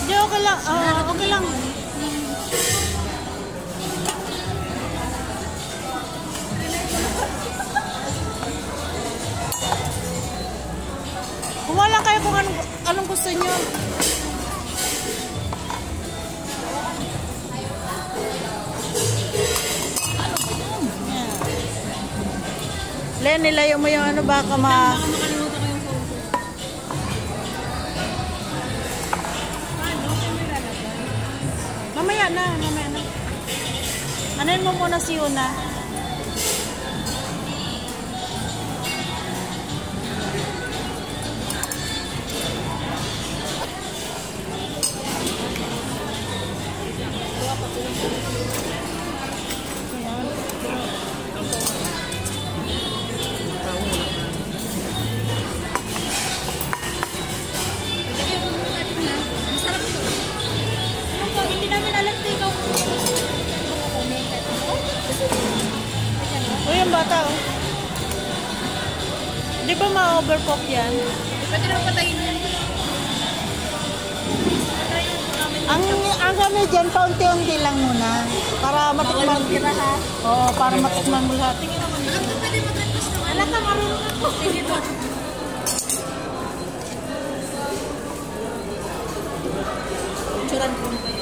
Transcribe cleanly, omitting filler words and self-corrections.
Hindi, okay lang. Okay lang. Kumuha lang kayo kung anong gusto nyo. Len, nilayo mo yung ano, baka makalimutan ko yung phone ko. Mamaya na. Anin mo muna si Una. Uy, yung bata, oh. Di ba ma-overcook yan? Pwede naman patayin yan. Ang kami dyan, paunti-unti lang muna. Para matikman. Oo, para matikman mo lahat. Tingin naman. Alam ko pwede mag-request naman. Alam ka, marunong ako. Sige po. Churan ko.